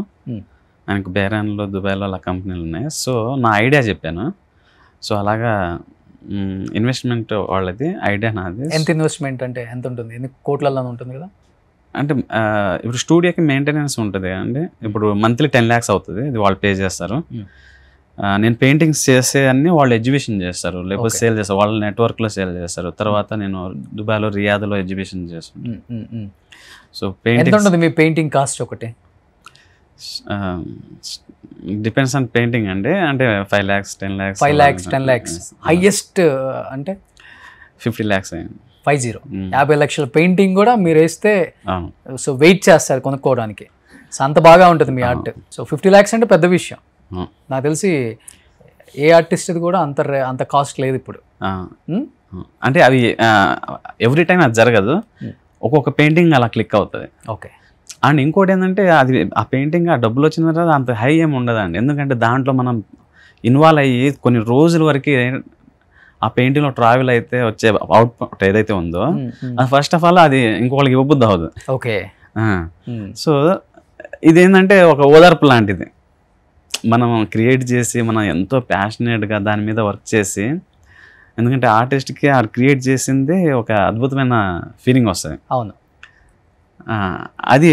ఆయనకు బేరాన్లో దుబాయ్లో అలా కంపెనీలు ఉన్నాయి. సో నా ఐడియా చెప్పాను. సో అలాగా ఇన్వెస్ట్మెంట్ వాళ్ళది, ఐడియా నాది. ఎంత ఇన్వెస్ట్మెంట్ అంటే ఎంత ఉంటుంది? ఎన్ని కోట్లలో ఉంటుంది కదా? అంటే ఇప్పుడు స్టూడియోకి మెయింటెనెన్స్ ఉంటుంది అండి. ఇప్పుడు మంత్లీ 10 lakhs అవుతుంది, ఇది వాళ్ళు పే చేస్తారు. నేను పెయింటింగ్స్ చేసే అన్ని వాళ్ళు ఎగ్జిబిషన్ చేస్తారు, లేకపోతే సేల్ చేస్తారు, వాళ్ళ నెట్వర్క్లో సేల్ చేస్తారు. తర్వాత నేను దుబాయ్లో, రియాద్లో ఎగ్జిబిషన్ చేస్తాను. సో పెయింటింగ్, మీ పెయింటింగ్ కాస్ట్ ఒకటి డిపెండ్స్ ఆన్ పెయింటింగ్ అండి. అంటే 5 lakhs 10 lakhs 5 lakhs 10 lakhs highest అంటే 50 lakhs అయింది. 50 లక్షల పెయింటింగ్ కూడా మీరు వేస్తే సో వెయిట్ చేస్తారు కొనుక్కోవడానికి. సో అంత బాగా ఉంటుంది మీ ఆర్ట్. సో 50 lakhs అంటే పెద్ద విషయం. నాకు తెలిసి ఏ ఆర్టిస్ట్ కూడా అంత కాస్ట్ లేదు ఇప్పుడు. అంటే అవి ఎవ్రీ టైం అది జరగదు, ఒక్కొక్క పెయింటింగ్ అలా క్లిక్ అవుతుంది. అండ్ ఇంకోటి ఏంటంటే అది ఆ పెయింటింగ్ ఆ డబ్బులు వచ్చిన తర్వాత అంత హై ఏమి ఉండదండి. ఎందుకంటే దాంట్లో మనం ఇన్వాల్వ్ అయ్యి కొన్ని రోజుల వరకు ఆ పెయింటింగ్లో ట్రావెల్ అయితే వచ్చే అవుట్పుట్ ఏదైతే ఉందో అది ఫస్ట్ ఆఫ్ ఆల్ అది ఇంకొకరికి ఇవ్వబుద్ధి అవ్వదు. సో ఇదేంటంటే ఒక ఓదార్పు లాంటిది. మనం క్రియేట్ చేసి, మనం ఎంతో ప్యాషనేట్గా దాని మీద వర్క్ చేసి, ఎందుకంటే ఆర్టిస్ట్కి ఆ క్రియేట్ చేసింది ఒక అద్భుతమైన ఫీలింగ్ వస్తుంది. అది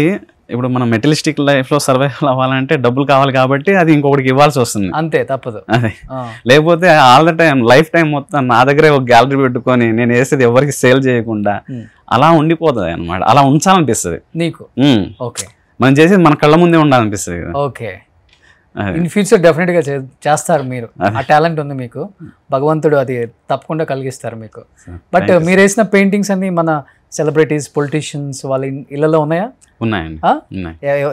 ఇప్పుడు మనం మెటీరియలిస్టిక్ లైఫ్లో సర్వైవల్ అవ్వాలంటే డబ్బులు కావాలి కాబట్టి అది ఇంకొకటికి ఇవ్వాల్సి వస్తుంది, అంతే, తప్పదు. అదే లేకపోతే all the time life time మొత్తం నా దగ్గరే ఒక గ్యాలరీ పెట్టుకొని నేను వేసేది ఎవరికి సేల్ చేయకుండా అలా ఉండిపోతుంది అనమాట. అలా ఉంచాలనిపిస్తుంది నీకు. మనం చేసేది మన కళ్ళ ముందే ఉండాలనిపిస్తుంది కదా. ఇన్ ఫ్యూచర్ డెఫినెట్గా చేస్తారు మీరు, ఆ టాలెంట్ ఉంది మీకు, భగవంతుడు అది తప్పకుండా కలిగిస్తారు మీకు. బట్ మీరు వేసిన పెయింటింగ్స్ అన్ని మన సెలబ్రిటీస్, పొలిటీషియన్స్ వాళ్ళ ఇళ్లలో ఉన్నాయా? ఉన్నాయండి.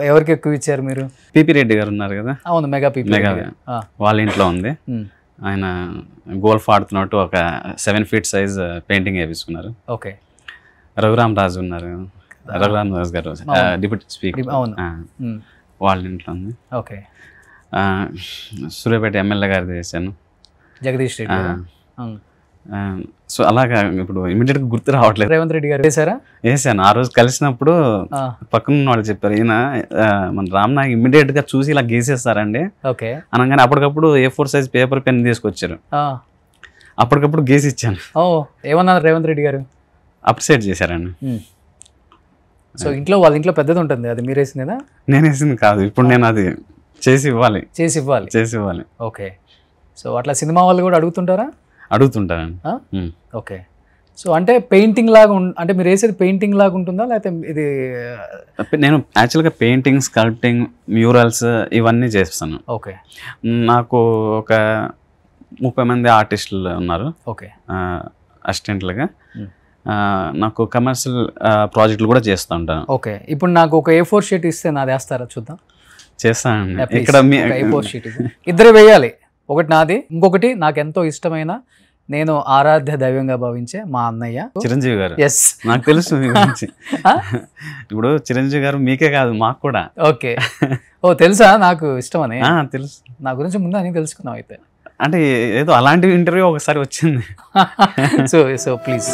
ఎవరికి ఎక్కువ ఇచ్చారు మీరు? పిపి రెడ్డి గారు ఉన్నారు కదా. అవును, మెగా పిపి వాళ్ళ ఇంట్లో ఉంది. ఆయన గోల్ఫ్ ఆడుతున్నట్టు ఒక 7 feet సైజ్ పెయింటింగ్ వేయించుకున్నారు. రఘురామ్ రాజు ఉన్నారు, రఘురామ్ రాజు గారు డిప్యూటీ స్పీకర్, వాళ్ళ ఇంట్లో ఉంది. సూర్యాపేట ఎమ్మెల్యే గారిది చేశాను, జగదీష్ రెడ్డి. సో అలాగా ఇప్పుడు ఇమీడియట్గా గుర్తు రావట్లేదు. రేవంత్ రెడ్డి గారు వేసారా? వేసాను. ఆ రోజు కలిసినప్పుడు పక్కన వాళ్ళు చెప్పారు, ఈయన మన రామ్ నాయక్ ఇమీడియట్గా చూసి ఇలా గీసేస్తారండి ఓకే అనగానే అప్పటికప్పుడు A4 సైజ్ పేపర్ పెన్ తీసుకొచ్చారు. అప్పటికప్పుడు గీసి ఇచ్చాను. ఏమన్నారు రేవంత్ రెడ్డి గారు? అప్రిషియేట్ చేశారండి. సో వాళ్ళ ఇంట్లో పెద్దది ఉంటుంది, అది మీరు వేసిందేనా? నేను వేసింది కాదు, ఇప్పుడు నేను అది చేసి ఇవ్వాలి. ఓకే. సో అట్లా సినిమా వాళ్ళు కూడా అడుగుతుంటారా? అడుగుతుంటారండి. ఓకే. సో అంటే పెయింటింగ్ లాగా అంటే మీరు వేసేది పెయింటింగ్ లాగా ఉంటుందా, లేకపోతే ఇది? నేను యాక్చువల్గా పెయింటింగ్, స్కల్ప్టింగ్, మ్యూరల్స్ ఇవన్నీ చేస్తాను. ఓకే. నాకు ఒక 30 మంది ఆర్టిస్టులు ఉన్నారు ఓకే అసిస్టెంట్లుగా. నాకు కమర్షియల్ ప్రాజెక్టులు కూడా చేస్తూ ఉంటాను. ఓకే. ఇప్పుడు నాకు ఒక A4 షీట్ ఇస్తే నాది వేస్తారా? చూద్దాం. చేస్తానండి. ఇక్కడ A4 షీట్ ఇద్దరు వేయాలి. ఒకటి నాది, ఇంకొకటి నాకు ఎంతో ఇష్టమైన, నేను ఆరాధ్య దైవంగా భావించే మా అన్నయ్య చిరంజీవి గారు. ఎస్, నాకు తెలుసు మీ గురించి. ఇప్పుడు చిరంజీవి గారు మీకే కాదు మాకు కూడా. ఓకే. తెలుసా నాకు ఇష్టమని? తెలుసు. నా గురించి ముందు అని తెలుసుకున్నావు అయితే. అంటే ఏదో అలాంటి ఇంటర్వ్యూ ఒకసారి వచ్చింది. So please.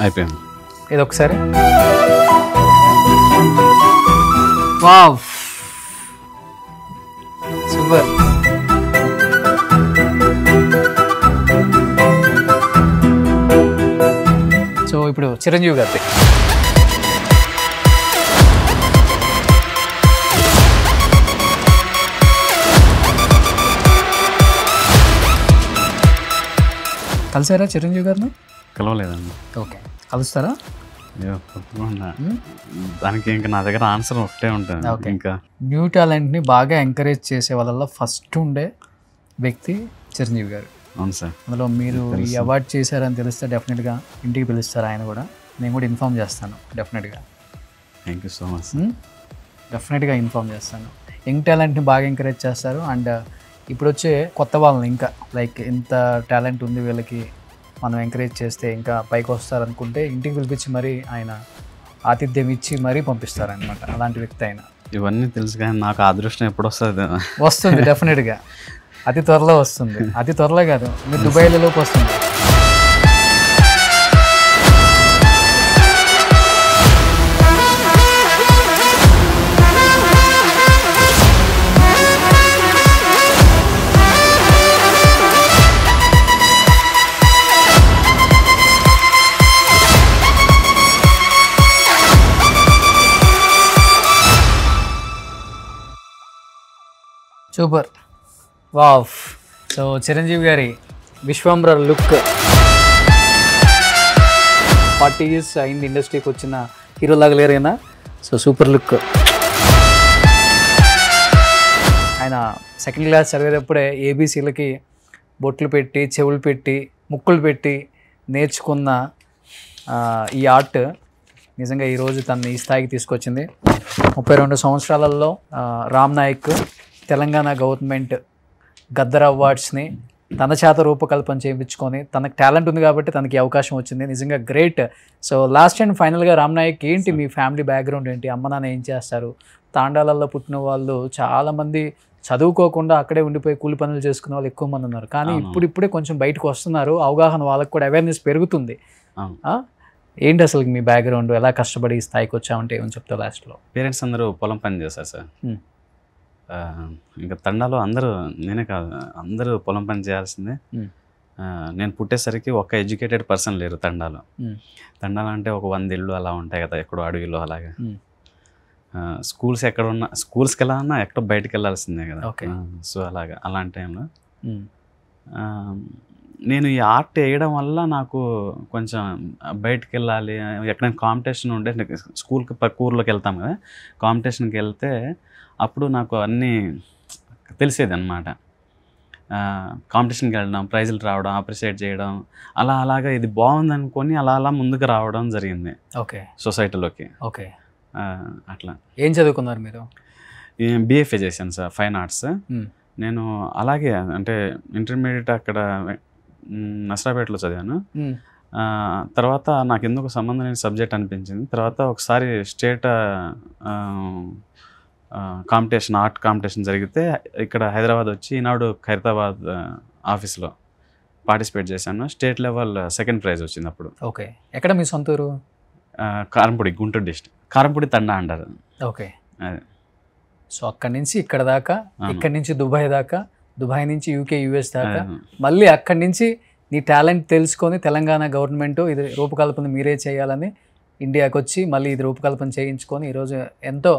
అయిపోయింది. ఇది ఒకసారి. Wow, super. సో ఇప్పుడు చిరంజీవి గారి కలిసారా? చిరంజీవి గారిని కలవలేదండి. ఓకే. కలుస్తారా? దానికి ఇంకా నా దగ్గర ఆన్సర్ ఒకటే ఉంటుంది. ఇంకా న్యూ టాలెంట్ని బాగా ఎంకరేజ్ చేసే వాళ్ళ ఫస్ట్ ఉండే వ్యక్తి చిరంజీవి గారు. అవును సార్. అందులో మీరు ఈ అవార్డు చేశారని తెలిస్తే డెఫినెట్గా ఇంటికి పిలుస్తారు ఆయన కూడా. నేను కూడా ఇన్ఫామ్ చేస్తాను డెఫినెట్గా. Thank you so much. డెఫినెట్గా ఇన్ఫామ్ చేస్తాను. యంగ్ టాలెంట్ని బాగా ఎంకరేజ్ చేస్తారు. అండ్ ఇప్పుడు వచ్చే కొత్త వాళ్ళని ఇంకా లైక్ ఇంత టాలెంట్ ఉంది వీళ్ళకి, మనం ఎంకరేజ్ చేస్తే ఇంకా పైకి వస్తారనుకుంటే ఇంటికి పిలిపించి మరీ ఆయన ఆతిథ్యం ఇచ్చి మరీ పంపిస్తారనమాట. అలాంటి వ్యక్తి ఆయన. ఇవన్నీ తెలుసు కానీ నాకు అదృష్టం ఎప్పుడు వస్తుంది? వస్తుంది డెఫినెట్గా, అతి త్వరలో వస్తుంది. అతి త్వరలో కాదు, మీరు దుబాయ్లోకి వస్తుంది. సూపర్. వావ్. సో చిరంజీవి గారి విశ్వంబర లుక్ 40 years అయింది ఇండస్ట్రీకి వచ్చిన హీరోలాగా లేరైనా. So super look. ఆయన సెకండ్ క్లాస్ చదివేటప్పుడే ABCలకి బొట్లు పెట్టి, చెవులు పెట్టి, ముక్కులు పెట్టి నేర్చుకున్న ఈ ఆర్ట్ నిజంగా ఈరోజు తనని ఈ స్థాయికి తీసుకొచ్చింది. 32 సంవత్సరాలలో రామ్ నాయక్ తెలంగాణ గవర్నమెంట్ గద్దర్ అవార్డ్స్ని తన చేత రూపకల్పన చేయించుకొని, తనకు టాలెంట్ ఉంది కాబట్టి తనకి అవకాశం వచ్చింది. నిజంగా గ్రేట్. సో లాస్ట్ అండ్ ఫైనల్గా రామ్ నాయక్ ఏంటి మీ ఫ్యామిలీ బ్యాక్గ్రౌండ్ ఏంటి? అమ్మ నాన్న ఏం చేస్తారు? తాండాలలో పుట్టిన వాళ్ళు చాలామంది చదువుకోకుండా అక్కడే ఉండిపోయి కూలి పనులు చేసుకునే వాళ్ళు ఎక్కువ మంది ఉన్నారు. కానీ ఇప్పుడిప్పుడే కొంచెం బయటకు వస్తున్నారు, అవగాహన వాళ్ళకి కూడా అవేర్నెస్ పెరుగుతుంది. ఏంటి అసలు మీ బ్యాక్గ్రౌండ్? ఎలా కష్టపడి ఈ స్థాయికి వచ్చామంటే ఏమని చెప్తావు లాస్ట్లో? పేరెంట్స్ అందరూ పొలం పని చేస్తారు సార్. ఇంకా తండాలో అందరూ, నేనే కాదు అందరూ పొలం పని చేయాల్సిందే. నేను పుట్టేసరికి ఒక ఎడ్యుకేటెడ్ పర్సన్ లేరు తండాలో. తండాలో అంటే ఒక 100 ఇళ్ళు అలా ఉంటాయి కదా, ఎక్కడో అడవిలో అలాగా. స్కూల్స్ ఎక్కడ ఉన్నా, స్కూల్స్కి వెళ్ళాలన్నా ఎక్కడో బయటకు వెళ్ళాల్సిందే కదా. సో అలాగా అలాంటి టైంలో నేను ఈ ఆర్ట్ వేయడం వల్ల నాకు కొంచెం బయటకు వెళ్ళాలి, ఎక్కడైనా కాంపిటీషన్ ఉంటే, స్కూల్కి పక్క ఊర్లోకి వెళ్తాం కదా, కాంపిటీషన్కి వెళ్తే అప్పుడు నాకు అన్నీ తెలిసేది అన్నమాట. కాంపిటీషన్కి వెళ్ళడం, ప్రైజులు రావడం, అప్రిషియేట్ చేయడం, అలాగా ఇది బాగుంది అనుకొని అలా ముందుకు రావడం జరిగింది ఓకే సొసైటీలోకి. ఓకే. అట్లా. ఏం చదువుకున్నారు మీరు? BFA చేశాను సార్, ఫైన్ ఆర్ట్స్. నేను అలాగే అంటే ఇంటర్మీడియట్ అక్కడ నసరాపేటలో చదివాను. తర్వాత నాకు ఎందుకు సంబంధం లేని సబ్జెక్ట్ అనిపించింది. తర్వాత ఒకసారి స్టేట్ కాంపిటీషన్, ఆర్ట్ కాంపిటీషన్ జరిగితే ఇక్కడ హైదరాబాద్ వచ్చి ఈనాడు ఖైరతాబాద్ ఆఫీస్లో పార్టిసిపేట్ చేశాను. స్టేట్ లెవెల్ సెకండ్ ప్రైజ్ వచ్చింది అప్పుడు. ఓకే. ఎక్కడ మీ సొంత ఊరు? కారంపూడి, గుంటూరు డిస్ట్రిక్ట్, కారంపూడి తండా అంటారు. ఓకే. అదే. సో అక్కడి నుంచి ఇక్కడ దాకా, ఇక్కడి నుంచి దుబాయ్ దాకా, దుబాయ్ నుంచి UK US దాకా, మళ్ళీ అక్కడి నుంచి నీ టాలెంట్ తెలుసుకొని తెలంగాణ గవర్నమెంట్ ఇది రూపకల్పన మీరే చేయాలని ఇండియాకి వచ్చి మళ్ళీ ఇది రూపకల్పన చేయించుకొని ఈరోజు ఎంతో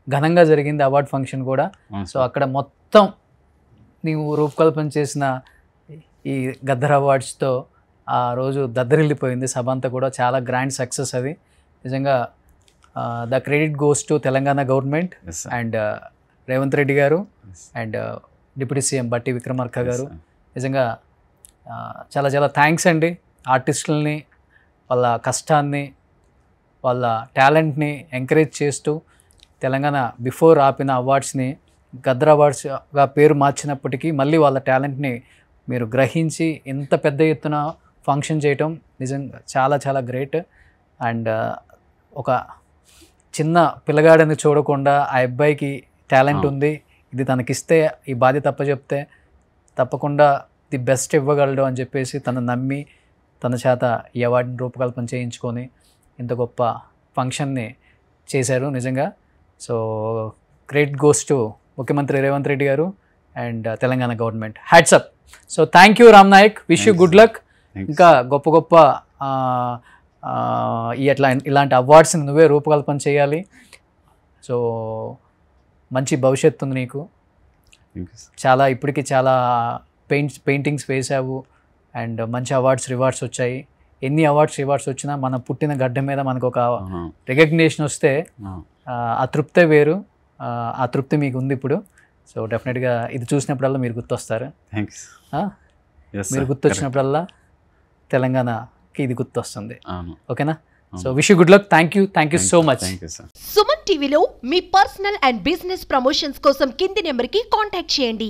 ఘనంగా జరిగింది అవార్డ్ ఫంక్షన్ కూడా. సో అక్కడ మొత్తం నీవు రూపకల్పన చేసిన ఈ గద్దర్ అవార్డ్స్తో ఆ రోజు దద్దరిల్లిపోయింది సభ అంతా కూడా. చాలా గ్రాండ్ సక్సెస్ అది నిజంగా. The credit goes to Telangana government and Revanth Reddy గారు అండ్ డిప్యూటీ సీఎం బట్టి విక్రమార్క గారు. నిజంగా చాలా చాలా థ్యాంక్స్ అండి. ఆర్టిస్టులని, వాళ్ళ కష్టాన్ని, వాళ్ళ టాలెంట్ని ఎంకరేజ్ చేస్తూ తెలంగాణ బిఫోర్ ఆపిన అవార్డ్స్ని గద్దర్ అవార్డ్స్గా పేరు మార్చినప్పటికీ మళ్ళీ వాళ్ళ టాలెంట్ని మీరు గ్రహించి ఇంత పెద్ద ఎత్తున ఫంక్షన్ చేయటం నిజంగా చాలా చాలా గ్రేట్. అండ్ ఒక చిన్న పిల్లగాడని చూడకుండా ఆ అబ్బాయికి టాలెంట్ ఉంది, ఇది తనకిస్తే ఈ బాధ్యత అప్పచెప్తే తప్పకుండా ది బెస్ట్ ఇవ్వగలడు అని చెప్పేసి తను నమ్మి తన చేత ఈ అవార్డుని రూపకల్పన చేయించుకొని ఇంత గొప్ప ఫంక్షన్ని చేశారు నిజంగా. సో గ్రేట్ గోస్ టు ముఖ్యమంత్రి రేవంత్ రెడ్డి గారు and Telangana government. Hats up. So thank you Ram Nayak, wish you good luck. ఇంకా గొప్ప గొప్ప ఇలాంటి అవార్డ్స్ని నువ్వే రూపకల్పన చేయాలి. సో మంచి భవిష్యత్తు ఉంది నీకు. చాలా ఇప్పటికీ చాలా పెయింటింగ్స్ వేసావు అండ్ మంచి రివార్డ్స్ వచ్చాయి. ఎన్ని రివార్డ్స్ వచ్చినా మన పుట్టిన గడ్డ మీద మనకు ఒక రికగ్నిషన్ వస్తే ఆ తృప్తే వేరు. ఆ తృప్తి మీకు ఉంది ఇప్పుడు. సో డెఫినెట్గా ఇది చూసినప్పుడల్లా మీరు గుర్తొస్తారు. మీరు గుర్తొచ్చినప్పుడల్లా తెలంగాణకి ఇది గుర్తొస్తుంది. ఓకేనా? So wish you good luck. Thank you so much. Suman టీవీలో మీ పర్సనల్ అండ్ బిజినెస్ ప్రమోషన్స్ కోసం కింది నెంబర్కి కాంటాక్ట్ చేయండి.